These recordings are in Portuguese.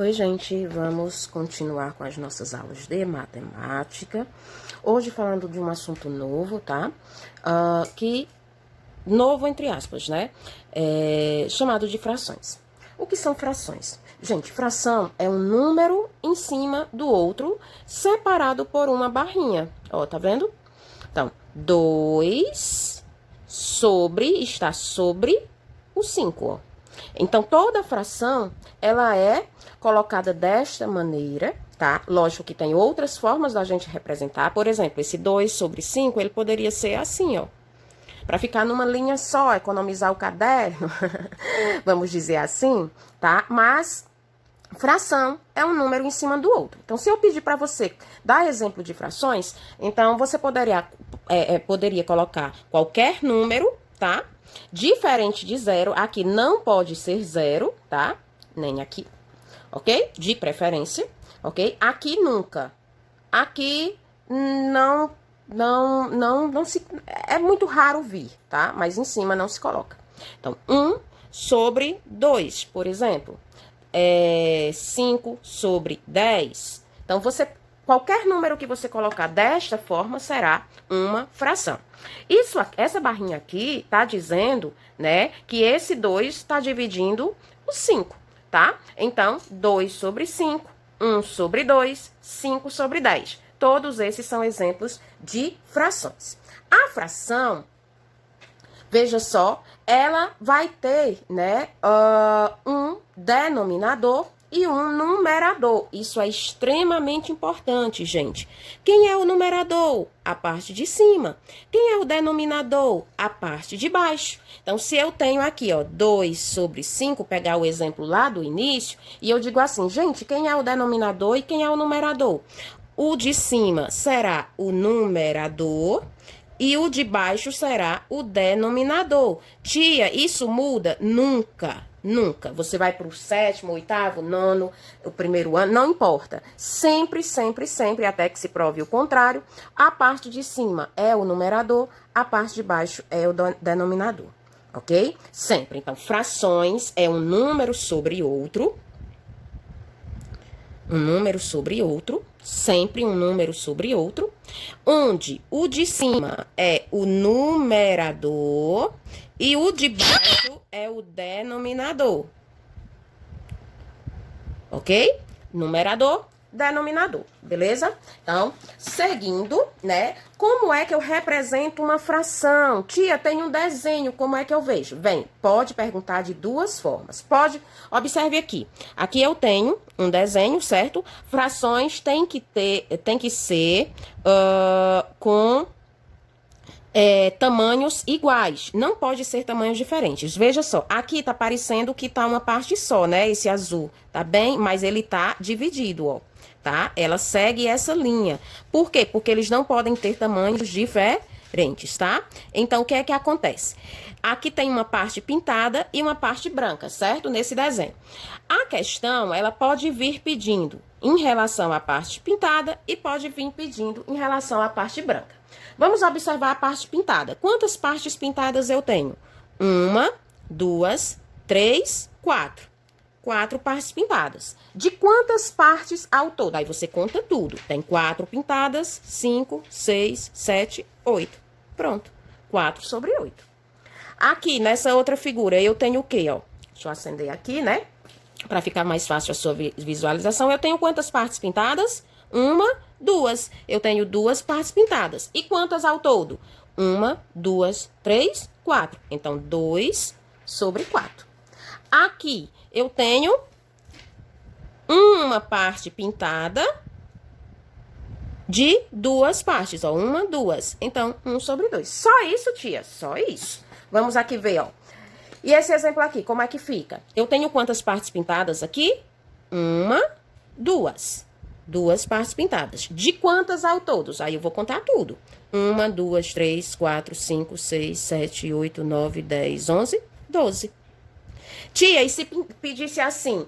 Oi, gente, vamos continuar com as nossas aulas de matemática. Hoje falando de um assunto novo, tá? Novo entre aspas, né? Chamado de frações. O que são frações? Gente, fração é um número em cima do outro, separado por uma barrinha. Ó, tá vendo? Então, 2 está sobre o 5, ó. Então, toda fração, ela é colocada desta maneira, tá? Lógico que tem outras formas da gente representar. Por exemplo, esse 2 sobre 5, ele poderia ser assim, ó. Para ficar numa linha só, economizar o caderno, vamos dizer assim, tá? Mas fração é um número em cima do outro. Então, se eu pedir para você dar exemplo de frações, então você poderia colocar qualquer número, tá? Diferente de zero. Aqui não pode ser zero, tá? Nem aqui, ok? De preferência, ok? Aqui nunca. Aqui não se... É muito raro vir, tá? Mas em cima não se coloca. Então, 1 sobre 2, por exemplo. 5 sobre 10. Então, qualquer número que você colocar desta forma será uma fração. Essa barrinha aqui tá dizendo, né, que esse 2 está dividindo o 5, tá? Então, 2 sobre 5, 1 sobre 2, 5 sobre 10. Todos esses são exemplos de frações. A fração, veja só, ela vai ter, né, um denominador e um numerador. Isso é extremamente importante, gente. Quem é o numerador? A parte de cima. Quem é o denominador? A parte de baixo. Então, se eu tenho aqui, ó, 2 sobre 5, pegar o exemplo lá do início, e eu digo assim, gente, quem é o denominador e quem é o numerador? O de cima será o numerador e o de baixo será o denominador. Tia, isso muda? Nunca, nunca. Você vai para o 7º, 8º, 9º, o primeiro ano, não importa. Sempre, sempre, sempre, até que se prove o contrário, a parte de cima é o numerador, a parte de baixo é o denominador, ok? Sempre. Então, frações é um número sobre outro. Um número sobre outro, sempre um número sobre outro, onde o de cima é o numerador e o de baixo é o denominador. Ok? Numerador, denominador, beleza? Então, seguindo, né? Como é que eu represento uma fração? Tia, tem um desenho, como é que eu vejo? Bem, pode perguntar de duas formas. Observe aqui. Aqui eu tenho um desenho, certo? Frações tem que ser com tamanhos iguais. Não pode ser tamanhos diferentes. Veja só, aqui tá parecendo que tá uma parte só, né? Esse azul, tá bem? Mas ele tá dividido, ó. Tá? Ela segue essa linha. Por quê? Porque eles não podem ter tamanhos diferentes, tá? Então, o que é que acontece? Aqui tem uma parte pintada e uma parte branca, certo? Nesse desenho. A questão, ela pode vir pedindo em relação à parte pintada e pode vir pedindo em relação à parte branca. Vamos observar a parte pintada. Quantas partes pintadas eu tenho? 1, 2, 3, 4. 4 partes pintadas. De quantas partes ao todo? Aí você conta tudo. Tem 4 pintadas, 5, 6, 7, 8. Pronto. 4 sobre 8. Aqui, nessa outra figura, eu tenho o quê, ó? Deixa eu acender aqui, né? Para ficar mais fácil a sua visualização. Eu tenho quantas partes pintadas? 1, 2. Eu tenho 2 partes pintadas. E quantas ao todo? 1, 2, 3, 4. Então, 2 sobre 4. Aqui, eu tenho uma parte pintada de 2 partes, ó. 1, 2. Então, 1 sobre 2. Só isso, tia? Só isso. Vamos aqui ver, ó. E esse exemplo aqui, como é que fica? Eu tenho quantas partes pintadas aqui? 1, 2. 2 partes pintadas. De quantas ao todos? Aí eu vou contar tudo. 1, 2, 3, 4, 5, 6, 7, 8, 9, 10, 11, 12. Tia, e se pedisse assim,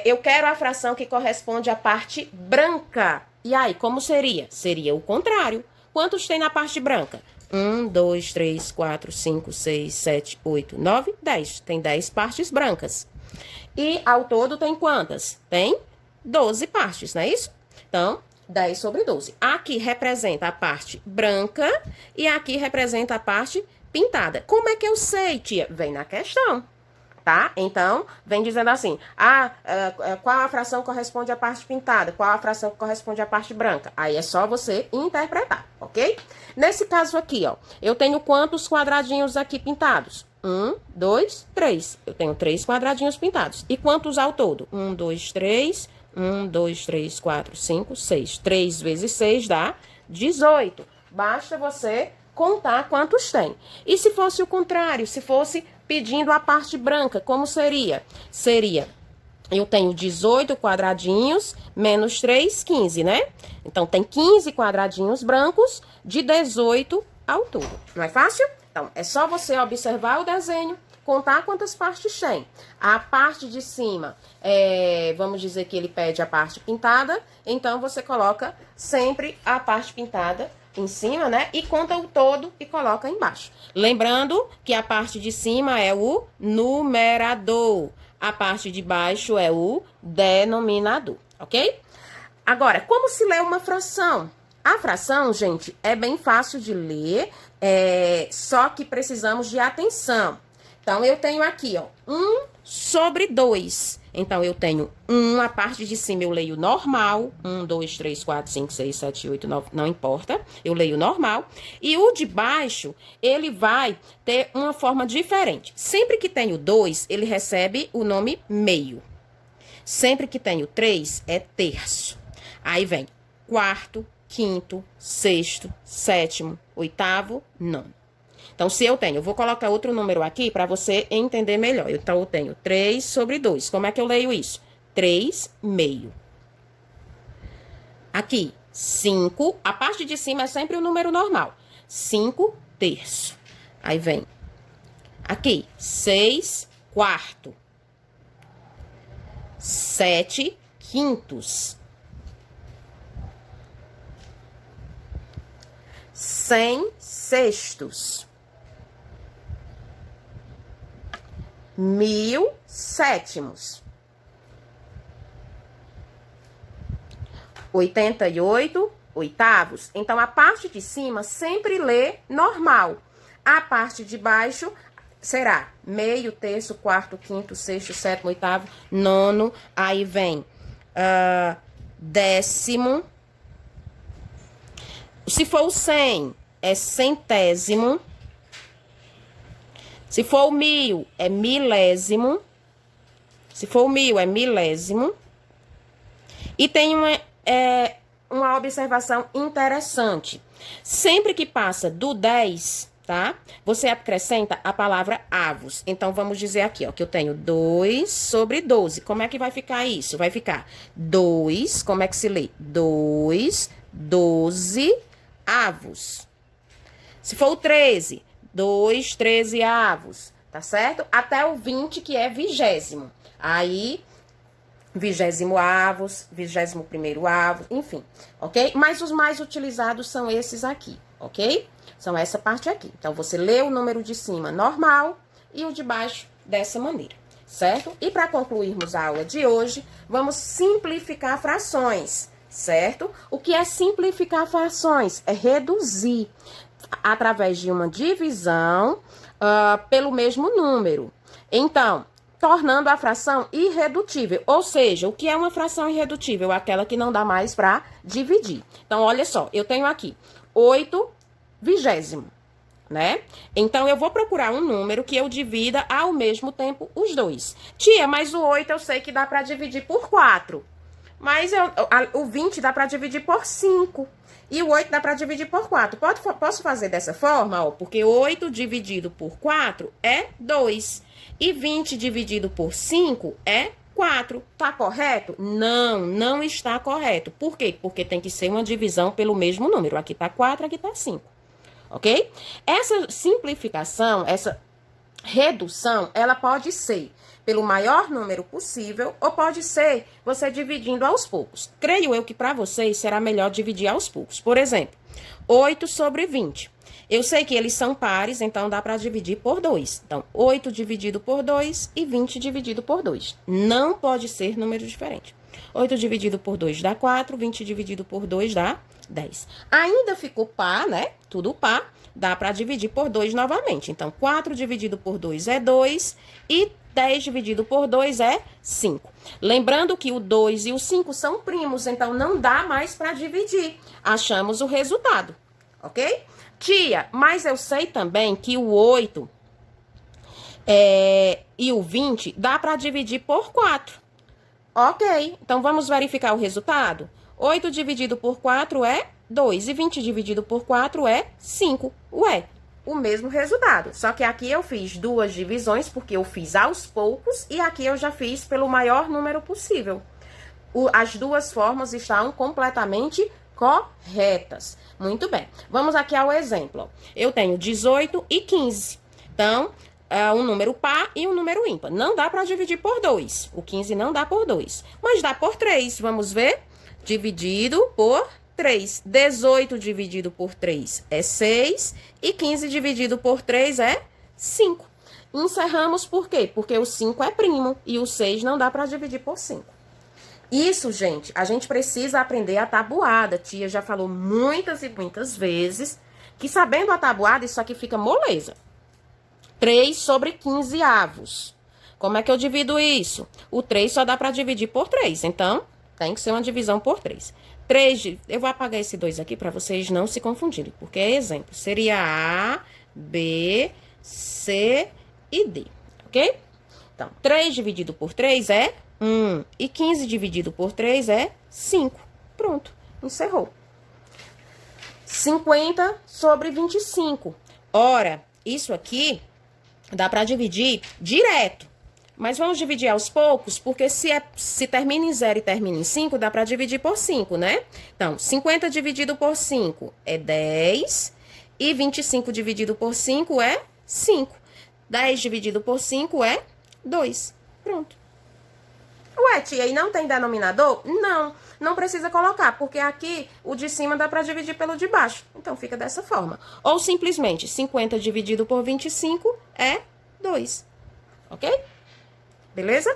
eu quero a fração que corresponde à parte branca. E aí, como seria? Seria o contrário. Quantos tem na parte branca? 1, 2, 3, 4, 5, 6, 7, 8, 9, 10. Tem 10 partes brancas. E ao todo tem quantas? Tem 12 partes, não é isso? Então, 10 sobre 12. Aqui representa a parte branca e aqui representa a parte pintada. Como é que eu sei, tia? Vem na questão, tá? Então, vem dizendo assim, qual a fração corresponde à parte pintada? Qual a fração que corresponde à parte branca? Aí é só você interpretar, ok? Nesse caso aqui, ó, eu tenho quantos quadradinhos aqui pintados? 1, 2, 3. Eu tenho 3 quadradinhos pintados. E quantos ao todo? 1, 2, 3. 1, 2, 3, 4, 5, 6. 3 vezes 6 dá 18. Basta você contar quantos tem. E se fosse o contrário, se fosse pedindo a parte branca, como seria? Seria, eu tenho 18 quadradinhos, menos 3, 15, né? Então, tem 15 quadradinhos brancos de 18 ao todo. Não é fácil? Então, é só você observar o desenho, contar quantas partes tem. A parte de cima, vamos dizer que ele pede a parte pintada, então você coloca sempre a parte pintada em cima, né? E conta o todo e coloca embaixo. Lembrando que a parte de cima é o numerador, a parte de baixo é o denominador, ok? Agora, como se lê uma fração? A fração, gente, é bem fácil de ler, só que precisamos de atenção. Então, eu tenho aqui, ó, 1 sobre 2. Então, eu tenho 1, a parte de cima eu leio normal. 1, 2, 3, 4, 5, 6, 7, 8, 9, não importa. Eu leio normal. E o de baixo, ele vai ter uma forma diferente. Sempre que tem o 2, ele recebe o nome meio. Sempre que tem o 3, é terço. Aí vem quarto, quinto, sexto, sétimo, oitavo, nono. Então, se eu tenho, eu vou colocar outro número aqui para você entender melhor. Então, eu tenho 3 sobre 2. Como é que eu leio isso? 3 meio. Aqui, 5. A parte de cima é sempre o número normal. 5 terço. Aí vem. Aqui, 6 quarto. 7 quintos. 100 sextos. 1000 sétimos. 88 oitavos. Então, a parte de cima sempre lê normal. A parte de baixo será meio, terço, quarto, quinto, sexto, sétimo, oitavo, nono. Aí vem décimo. Se for o 100, é centésimo. Se for o 1000, é milésimo. Se for o 1000, é milésimo. E tem uma observação interessante. Sempre que passa do 10, tá? Você acrescenta a palavra avos. Então, vamos dizer aqui, ó, que eu tenho 2 sobre 12. Como é que vai ficar isso? Vai ficar 2, como é que se lê? 2, 12 avos. Se for o 13... 2, 13 avos, tá certo? Até o 20, que é vigésimo. Aí, 20º avos, 21º avos, enfim, ok? Mas os mais utilizados são esses aqui, ok? São essa parte aqui. Então, você lê o número de cima normal e o de baixo dessa maneira, certo? E para concluirmos a aula de hoje, vamos simplificar frações, certo? O que é simplificar frações? É reduzir através de uma divisão pelo mesmo número. Então, tornando a fração irredutível. Ou seja, o que é uma fração irredutível? Aquela que não dá mais para dividir. Então, olha só, eu tenho aqui 8 vigésimo, né? Então, eu vou procurar um número que eu divida ao mesmo tempo os dois. Tia, mas o 8 eu sei que dá para dividir por 4. Mas o 20 dá para dividir por 5. E o 8 dá para dividir por 4. Posso fazer dessa forma? Ó, porque 8 dividido por 4 é 2. E 20 dividido por 5 é 4. Tá correto? Não, não está correto. Por quê? Porque tem que ser uma divisão pelo mesmo número. Aqui tá 4, aqui tá 5. Ok? Essa simplificação, essa redução, ela pode ser pelo maior número possível, ou pode ser você dividindo aos poucos. Creio eu que para vocês será melhor dividir aos poucos. Por exemplo, 8 sobre 20. Eu sei que eles são pares, então dá para dividir por 2. Então, 8 dividido por 2 e 20 dividido por 2. Não pode ser número diferente. 8 dividido por 2 dá 4, 20 dividido por 2 dá 10. Ainda ficou par, né? Tudo par. Dá para dividir por 2 novamente. Então, 4 dividido por 2 é 2 e 10 dividido por 2 é 5. Lembrando que o 2 e o 5 são primos, então não dá mais para dividir. Achamos o resultado, ok? Tia, mas eu sei também que o 8 e o 20 dá para dividir por 4. Ok, então vamos verificar o resultado? 8 dividido por 4 é 2 e 20 dividido por 4 é 5. Ué, o mesmo resultado. Só que aqui eu fiz duas divisões, porque eu fiz aos poucos, e aqui eu já fiz pelo maior número possível. As duas formas estão completamente corretas. Muito bem. Vamos aqui ao exemplo. Eu tenho 18 e 15. Então, um número par e um número ímpar. Não dá para dividir por 2. O 15 não dá por 2. Mas dá por 3. Vamos ver? Dividido por 3. 18 dividido por 3 é 6. E 15 dividido por 3 é 5. Encerramos por quê? Porque o 5 é primo e o 6 não dá para dividir por 5. Isso, gente, a gente precisa aprender a tabuada. Tia já falou muitas e muitas vezes que sabendo a tabuada, isso aqui fica moleza. 3 sobre 15 avos. Como é que eu divido isso? O 3 só dá para dividir por 3, então tem que ser uma divisão por 3. Eu vou apagar esse 2 aqui para vocês não se confundirem, porque é exemplo. Seria A, B, C e D, ok? Então, 3 dividido por 3 é 1. E 15 dividido por 3 é 5. Pronto, encerrou. 50 sobre 25. Ora, isso aqui dá para dividir direto. Mas vamos dividir aos poucos, porque se termina em 0 e termina em 5, dá para dividir por 5, né? Então, 50 dividido por 5 é 10. E 25 dividido por 5 é 5. 10 dividido por 5 é 2. Pronto. Ué, tia, e não tem denominador? Não, não precisa colocar, porque aqui o de cima dá para dividir pelo de baixo. Então, fica dessa forma. Ou simplesmente, 50 dividido por 25 é 2. Ok? Beleza?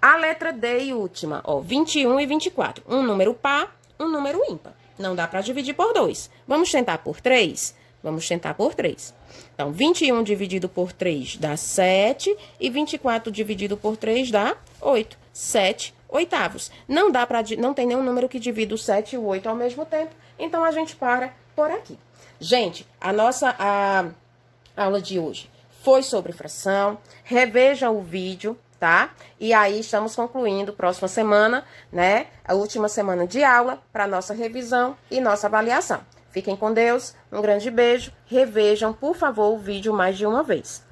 A letra D e última, ó, 21 e 24. Um número par, um número ímpar. Não dá para dividir por 2. Vamos tentar por 3? Vamos tentar por 3. Então, 21 dividido por 3 dá 7 e 24 dividido por 3 dá 8. 7 oitavos. Não tem nenhum número que divida o 7 e o 8 ao mesmo tempo, então a gente para por aqui. Gente, a aula de hoje foi sobre fração. Revejam o vídeo, tá? E aí estamos concluindo próxima semana, né? A última semana de aula para nossa revisão e nossa avaliação. Fiquem com Deus, um grande beijo. Revejam, por favor, o vídeo mais de uma vez.